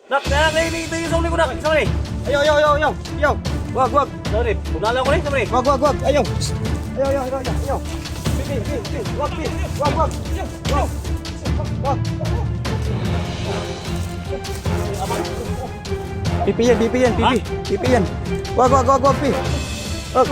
Nak, ito yung sumuli ko nak. Isa ni. Ayaw. Wag. Sorry, punala ko ni, sorry. Wag. Ayaw. Ayaw. Pi. Wag. Pipi yan. Wag, pi. Wag.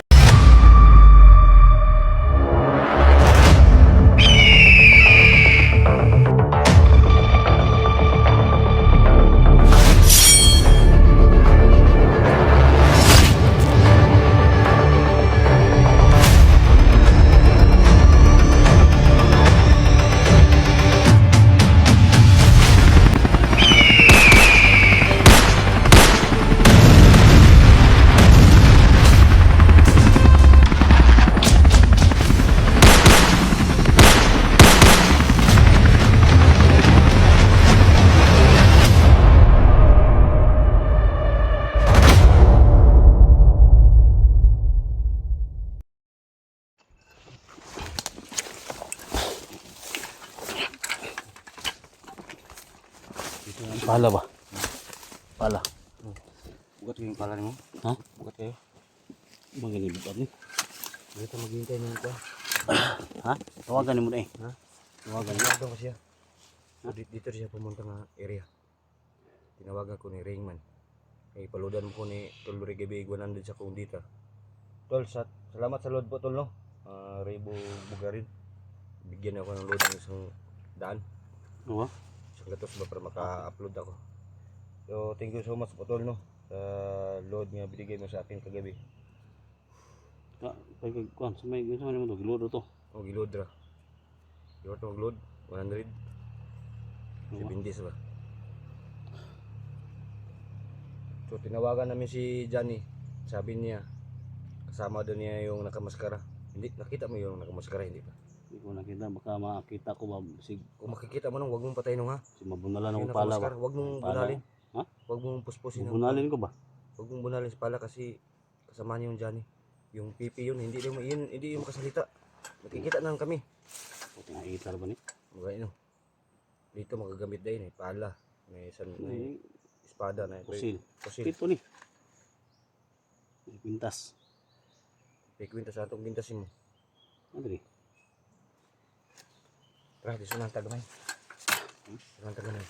Pala ba? Pala. Bukat kayo yung pala mo? Ha? Bukat kayo? Maganibot ni. Dito maghihintay niyo ito. Ha? Tawagan mo na eh. Ha? Tawagan mo. Tinawagan ko siya. Dito siya pumunta ng area. Tinawagan ko ni Ringman. Ay paludan mo ko ni Tolori Gabi 100 sa kung dito. Tol, salamat sa load po tol no. Rebo Bugarin. Bigyan ako ng load ng isang daan. Oo. Isang gatos ba para maka-upload ako. So thank you so much po tol no. Sa load nga binigay mo sa akin kagabi. Kuan, sa may gusto mo gilodo to. O giload ra. Giload to load 100. 70 ba? So tinawagan namin si Johnny. Sabi niya kasama doon niya yung nakamaskara. Hindi nakita mo yung nakamaskara hindi pa? Hindi ko nakita, baka makita ko ba si Kung makikita mo nang wag mong patayin nung ha. si mabunalan Yung ng pala ba. nakamaskara, wag mong Pala. bunalin. Ha? Wag mong puspusin. Bunalin ko ba? Wag mong bunalin sa pala kasi kasama niya yung Johnny. Yung pipi yun, hindi yung makasalita. Nakikita na lang kami. Puti nga itar ba ni? Mga ino. Dito magagamit din eh, pala. May May espada na ito. pusil. Pusil. Pito ni. May pintas. Pikwinta sa atong gintasin mo. Ano rin? Tara, di sunang tagamay. Sunang tagamay.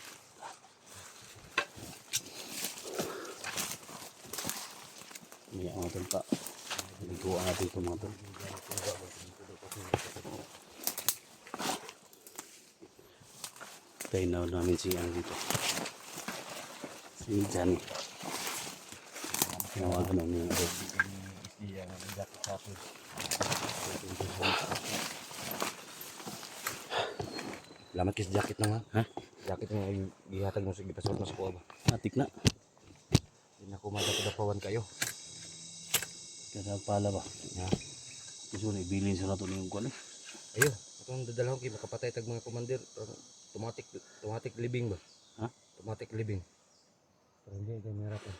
May ang atin pa. Liguan natin ito mga tol. Tayo na namin si ang dito. Si Johnny. Nawagan namin yung agad. Salamat kis jacket na nga. Ha? Jacket na yung gihatag mo sa gipasot mo sa kuha ba. Atik na. Hindi na kumadapawan kayo. Kada pala ba? Ha? Gusto na ibilin sila ito ng kuwan eh. Ayo, atong dadalawon kay makapatay tag mga commander. Automatic living ba? Ha? Automatic living. Pero hindi kayo merap eh.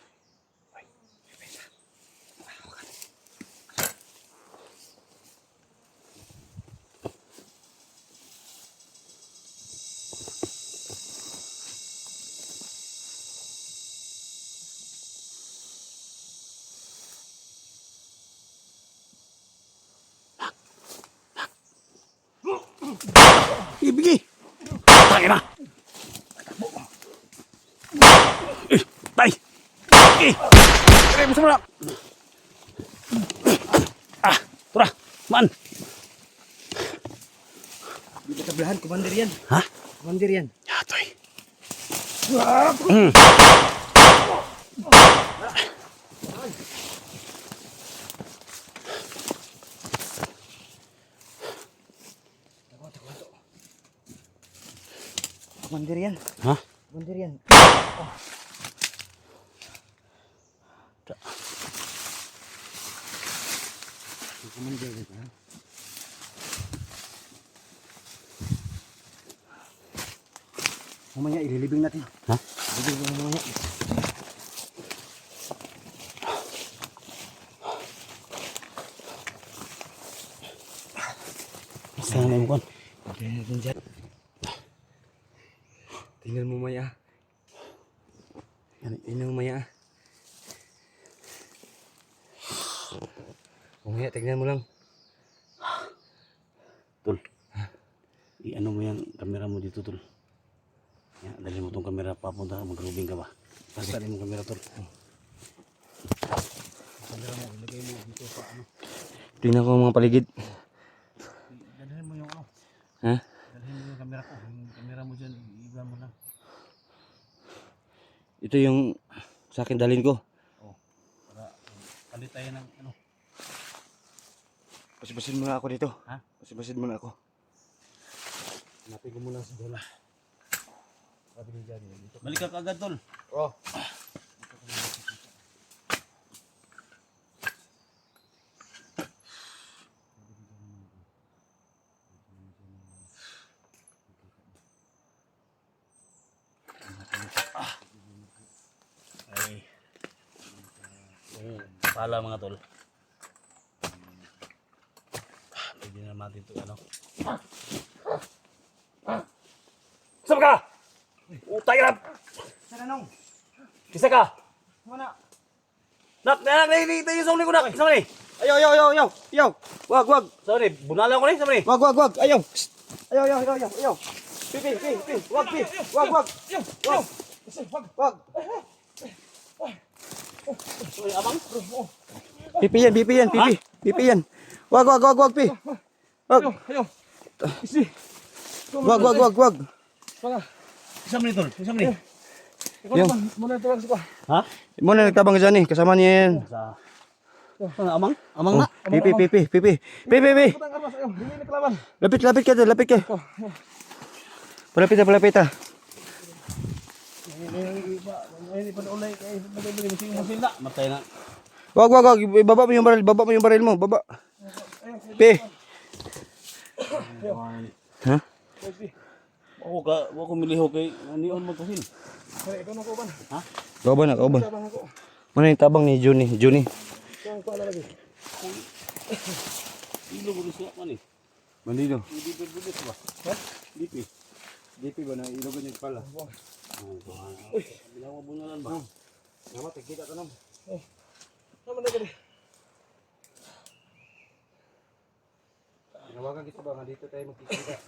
Ibigay! Tayo na! Tay! Tay! Gusto mo na! Tura! Man! Di ba tablahan, commander yan? Ha? Commander yan. Yatoy! Commander yan. Ha? Commander yan. Commander yan. Ha? Mamaya ililibing natin. Ha? Ililibing mamaya. Basta na mo kon. Ililibing natin dyan. Tingnan mo maya. Ini mamaya. Mamaya, tignan mo lang. Tol. I-ano mo yung kamera mo dito, tol. Yan, dali mo tong kamera papunta, mag-rubing ka ba? Basta rin mo kamera, tol. Kamera mo, ilagay mo dito pa, ano. Tingnan ko ang mga paligid. Dalhin mo yung ano. Ha? Dalhin mo yung kamera ko. Yung kamera mo dyan, iba mo lang. Ito yung sa akin dalhin ko. Oh, para palit tayo ng ano. Basibasin muna ako dito. Ha? Basibasin muna ako. Hanapin ko muna si Dola. Sabi ni Johnny, dito. Balik ka kaagad, tol. Oh. Ay. Pala mga tol. Pwede na natin ito ano. Saan ka? Utay ka na! Sana nung. Kisa ka? Mana? Nak, dito yung sawli ko, nak! Sama ni! Ayaw. Wag. Sama ni, bunala ko ni, sama ni! Wag. Ayaw. Ayaw. Pi. Wag. Sama ni, abang? Pipi yan. Pipi yan. Wag, pi. Wag. Ayaw. Isi. Wag. Sama ni, tol, sama ni! Ikaw Yung. naman, muna ito lang si pa. Ha? Muna nagtabang ka dyan eh. Kasama niya yan. Sa... Amang? Amang na! Pipi. Putang armas, ayaw. Hindi na kalaban. Lapit ka. Palapit ah. Hindi pa na ulay, madali mo siyang musin na. Matay na. Wag. Baba mo yung baril mo. Baba. Pi. Ha? Ako miliho kay anion magkusin. Kaya ikaw na ko ba? Ha? Kauban. Tabang ako. Mana yung tabang ni Juni? Ikaw ang pala lagi. Ilo mo rin siya man eh. Bandito. Dipit ba? Ha? DP ba na ilogan yung pala? Uy! Bilang mabunalan ba? Nama, tigkita ka naman. Naman na gani. Tinawagan kita ba? Dito tayo magkikita.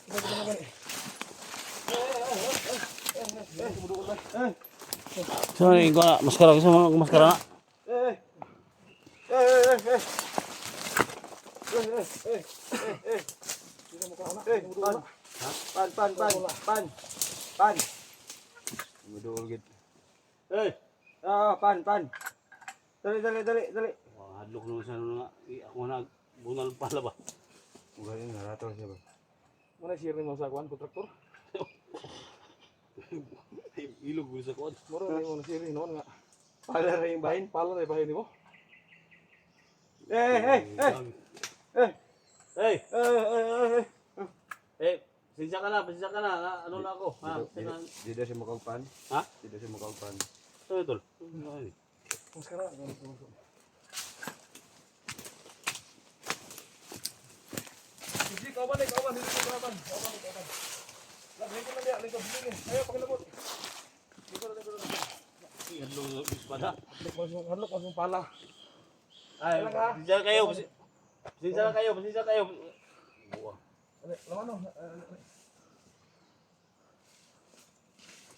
Ikaw na gani. So, ko na, maskara ko sa maskara na. Pan. Muduol gid. Pan. Dali. Hadlok naman siya nung nga. Ako na, bunal pala ba? Mugay yung naratol siya ba? Muna share mo sa kuan kontraktor. Ilog mo sa kod. Mura na yung share noon nga. Pala na yung bahin, mo. Sinsya ka na. Ano na ako? Ha? Di daw siya makagpan. Ha? Di daw siya makagpan. Ano tol? Maskara. Hindi, kauban. Hindi ko kalaban. Kauban. Lagay ko na diya. Lagay ko. Ayaw, pakilabot. Dito na. Hadlok sa espada. Hadlok mo pala. Ay, pasensya na kayo. Buwa. Laman no.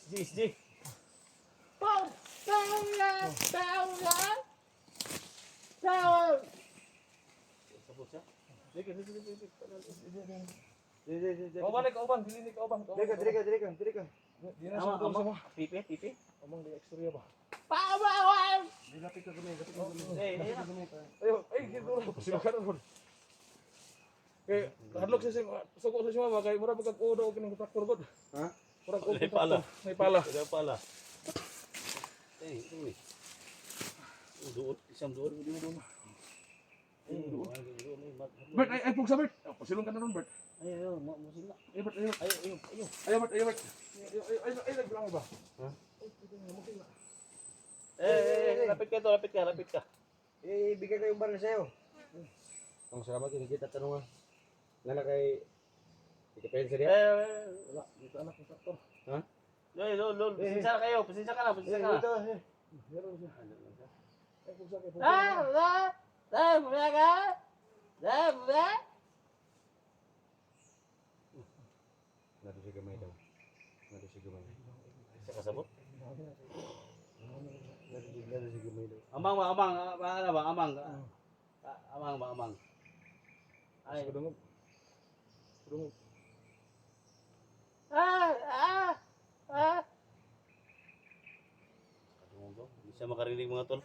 Siji. Sabot siya? Kauban. Dili kauban. Diri ka. Di na sa Amang. Pipi. Amang di ekstorya ba? Lapit ka kami. Ayo, gito. Sila ka ron. Kay hadlok sa suko sa sima kay mura pagka udo og ning traktor god. Ha? Mura og May pala. May pala. Ada pala. Ini. Doon, isang doon. Bert, ay pugsa Bert. Pasilong ka na ron Bert. Ayo, musin na. Ay Bert. Ayo. Bert. Ay nagbilang ba? Ha? Lapit ka. Bigay ko yung baril sa'yo. Ang salamat, kinikita tanong nga. Nga na kay... Ikapayin sa diya? Wala, dito anak ng traktor. Ha? Lol, pasensya na kayo, pasensya ka na, pasensya ka na. Meron siya. Ay, pusa kayo. Nado si gamay daw. Nado si gamay. Sa kasabot? Nado si gamay daw. Amang ba, amang, ano ba, amang. Amang ba, amang. Ay, Kadungog. Kadungog. kadungog daw. Hindi siya makarinig mga tol.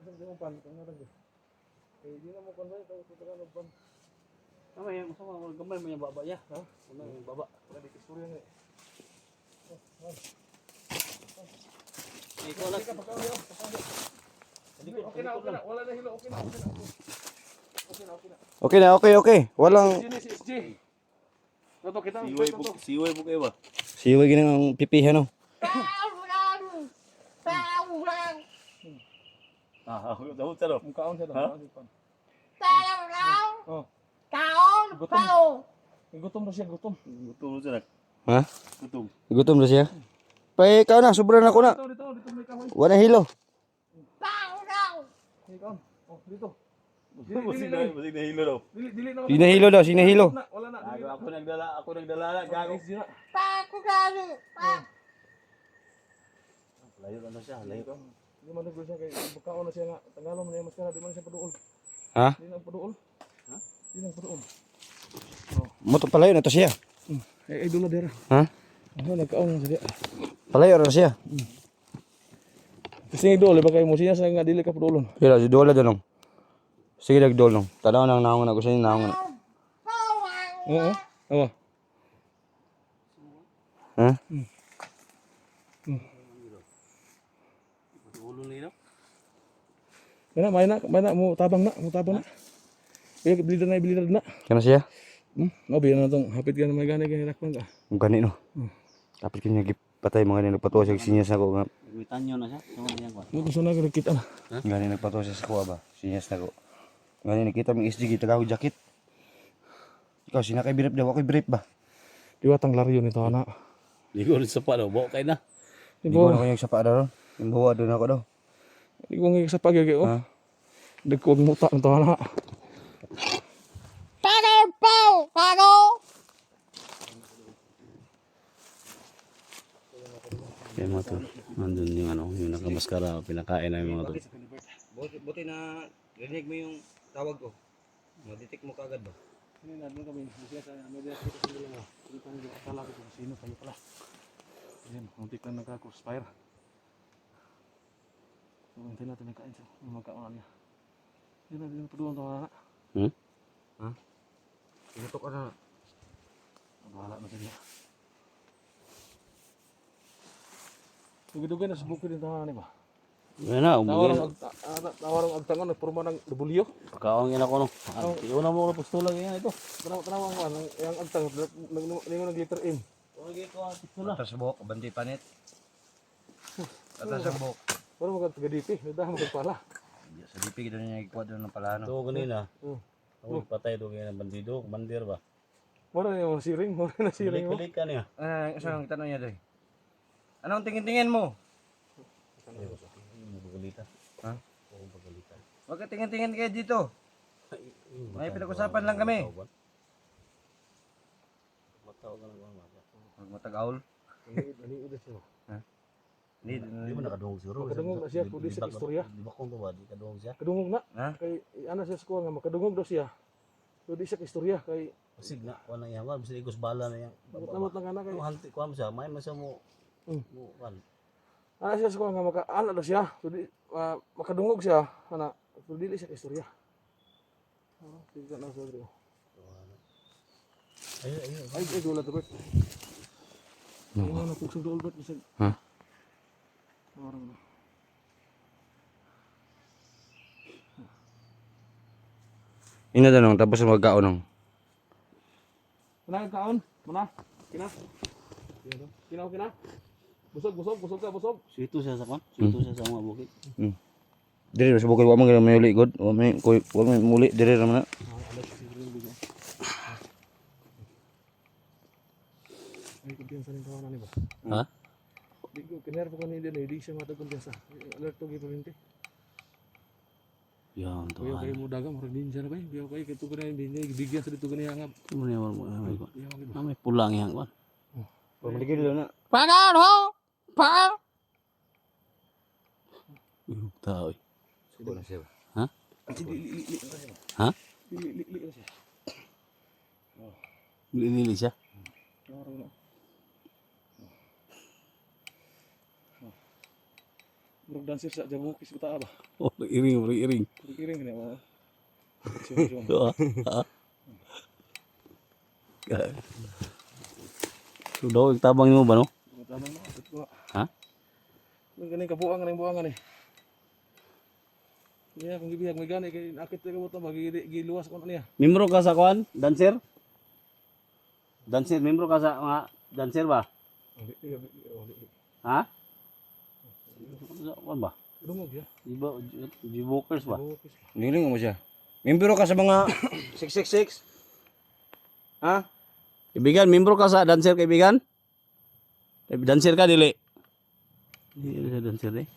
Kasi mo pan, kung nga rin. Eh, di na mo pan rin, tapos ito ka ng pan. Mamay, masama, gamay mo yung baba ya. Ha? Gamay mo yung baba. Lagi istorya nga. Ikaw lang. Pagkawin. Okay na. Wala na hilo. Okay na. Okay. Walang SG ni si SG. Toto kita. Siway po kayo ba? siway ginang pipihan no. Dahil sa Mukhaon siya Ha? daw. Oh. Gutom na siya, gutom. Gutom siya. Ha? Gutom. Gutom na siya. Pa ikaw na, sobra na ko na. Dito may kahoy. Wala hilo. Ikaw. Oh, dito. Masig na hilo daw. Dili na. Sinahilo daw, sinahilo. Wala na. Dili na. Ako nagdala na. Gago. SG na. Layo ano siya, layo. Di man nagul siya kay bukaon na siya nga. Tangalon na yung maskara, di man siya paduol. Ha? Di na paduol. Ha? Di na paduol. Moto palayo na to siya. Eh, dula dera. Ha? Ano nagkaon na siya. Palayo na siya. Kasi idol, ba kayo mo siya sa nga dili ka padulon. Kira si Dola danong. Sige dagdol nung. Tanaw nang naong na ko sa inyo naong na. Oo. Awa. Ha? Ulo nila. May na mo tabang na. Kaya bilidad na. Kana siya? No, biyan na tong hapit ka na may gani kay rakpan ka. Ang gani no. Dapat kanya gipatay mga nagpatuwa sa sinyas ako nga. May tanyo na siya. Sama niya ko. Mo gusto na kita na. Gani nagpatuwa sa kuha ba? Sinyas na ko. Gani nakita mo SG kita ako jacket. Ikaw sinakay birip daw ako birip ba? Diwatang laryo nito ana. Di ko rin sa pa daw. Bawa kayo na. Hindi ko na kanyang sapa daw. Yung bawa doon ako daw. Di ko ngi sa pagyo oh. Ha? Dagko ang muta nito ana. Kaya mga tol. Nandun yung ano, yung nakamaskara. Pinakain na yung mga tol. Buti na rinig mo yung tawag ko. Maditik mo kagad ba? Ini na doon kami. Siya sa media ko sa nila. Hindi pa nila akala ko kung sino kayo pala. Ayan, muntik lang nagka-crossfire. So, hintay natin nagkain siya. Magkaon niya. Yan na, din pa doon ito nga. Pinutok ka na. Bahala na siya. Dugay-dugay na sa bukid yung tahanan ba? Yan na, umugay. Tawar ang agtangan, nagpurma ng dubulyo. Pagkaawangin ako no. Iuna mo ko pistula ganyan ito. Tanawa ko, yung agtang, nag glitter in. Okay ko ang pistula. Atas sa buhok, banti panit. Atas sa buhok. Pero magkagadipi, nagdahan magkagpala. Sa dipi doon niya ikuha doon ng palano. Ito kanina. Hmm. Ako patay ito ganyan bandido. Bandir ba? Mara na yung siring, mara na siring mo. Balik ka niya. Saan ang tanong niya doon? Anong tingin-tingin mo? Pagalitan. Ha? Oo, pagalitan. Huwag ka tingin-tingin kayo dito. May pinag-usapan lang kami. Mataw ka lang ba? Huwag matag-aul. Naniudas siya. Hindi mo nakadungog siguro. Makadungog na siya, kundi sa istorya. Di ba kung ba? Di kadungog siya. Kadungog na. Ha? Kay, ano siya sa kuha nga, makadungog daw siya. So di siya kistorya, kay, Masig na. Kuha na yan. Basta igos bala na yan. namot na nga na kay, Hanti kuha mo siya. May masa mo. Kan. ano siya sa kuha nga, ano daw siya. So di, makadungog siya, ano, so di siya kistorya. Sige ka na sa Rodrigo. Ay, dula to, Bert. Ay, na pugsog doon, Bert. Ha? Orang na. Ina danong tapos magkaon nung. Mana kaon? Mana? Kina? Kina? Busog ka. Sito siya sa kan. Sito siya sa mga bukid. Diri sa bukid wa man may uli god. Wa may muli diri ra man. kumpiyansa ng tawanan ni ba? Ha? Di ko kinar po kanina din, hindi siya matag kumpiyansa. Alert to gipalinti. Yan to. Kuya kayo mo dagang murag ninja na ba? Biya kayo kito ko na hindi bigyan sa dito ganyan nga. Ano mo naman mo? Biya kayo ba? May pulang yan kwan. Pamaligid na. Pagan ho! Pagan! Tao eh. Subo na siya. Ha? Li na siya. Ha? Li na siya. Lili siya. Laro na. Murag dancer sa jabukis ko taa ba? Oh, iring, iring. Iring kanya ba? Siya. Oo. So daw tabang mo ba no? Tama na, ito ko. Ha? Nung ganing kabuangan ng buangan eh. Kaya kung gibihag may gani kay akit ka mo to magiluwas ko niya. Membro ka sa kwan? Dancer? Dancer, membro ka sa mga dancer ba? Ha? Kwan ba? Dumog ya. G-Walkers ba? Niling mo siya. Membro ka sa mga 666? Ha? Kaibigan, membro ka sa dancer kaibigan? Dancer ka dili? Dili sa dancer eh.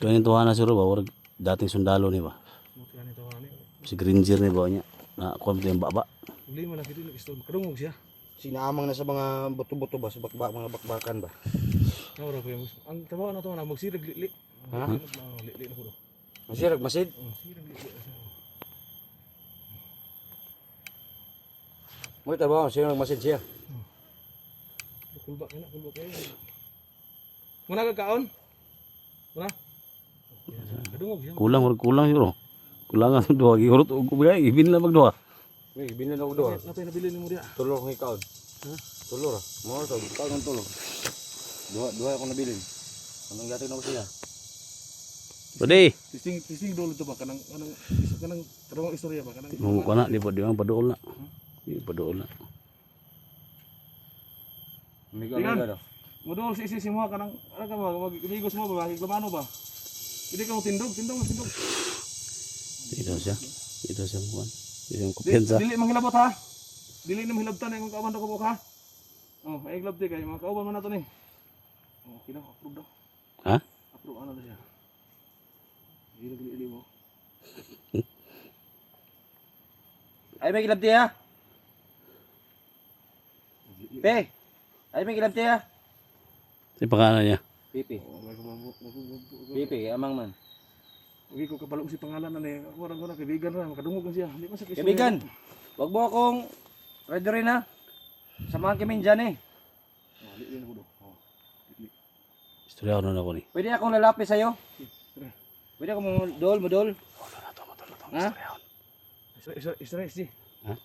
Kaya yung tuwa na siro ba? Warag dating sundalo ni ba? Muti ani tawani. Si Granger ni ba niya? Na kwan yung baba. Uli man lagi dili gusto kadungog siya. Sinaamang na sa mga buto-buto ba? Sa mga bakbakan ba? Ora ko yung ang trabaho na to na magsirag li. Ha? Li na ko do. Masirag masid? Sirag li. Mo trabaho, sino nagmasid siya? Kulba kayo. Muna ka kaon? Muna? Kadungog siya. Kulang siro. Kulangan sa duha. Gihurot o kubigay. Ibin lang magduha. May binil na udo. Natay nabili ni mo diya. Tulor kong ikaw. Ha? Tulor ah. Mo to, ikaw ng tulor. Duha ako nabilin. Anong gatid na ko siya? Pwede. Tising dolo to ba kanang tarong istorya ba kanang Mungu ka na. Di ba padool na. Di padool na. Migo Tingnan. migo daw. Modol si mo kanang ano ka ba magigos mo ba higlamano ba? Hindi ka mo tindog. Dito siya. Dito siya kuwan. Dito yung kumpiyansa. Dili manghilabot ha. Dili na manghilabtan kung kauban ko ha. Oh, ay glove di kay mga kauban man nato ni. Oh, kina approve daw. Ha? Approve ano daw siya. Dili mo. Ay may kilabti ha. Pe. Ay may kilabti ha. Si pangalan niya. Pipi. Oh, may kumambo. Pipi, amang man. Ugi ko kabalo si pangalan na ni. Ako ra kaibigan ra makadungog man siya. Di man sa Kaibigan, wag mo akong ready rin ha. Samahan kami dyan eh. Oh, dili na ko do. Oh. Istorya ko na ako ni. Pwede akong lalapis sa'yo. Pwede akong modol. Wala na to. Ha? Isra, si. Ha?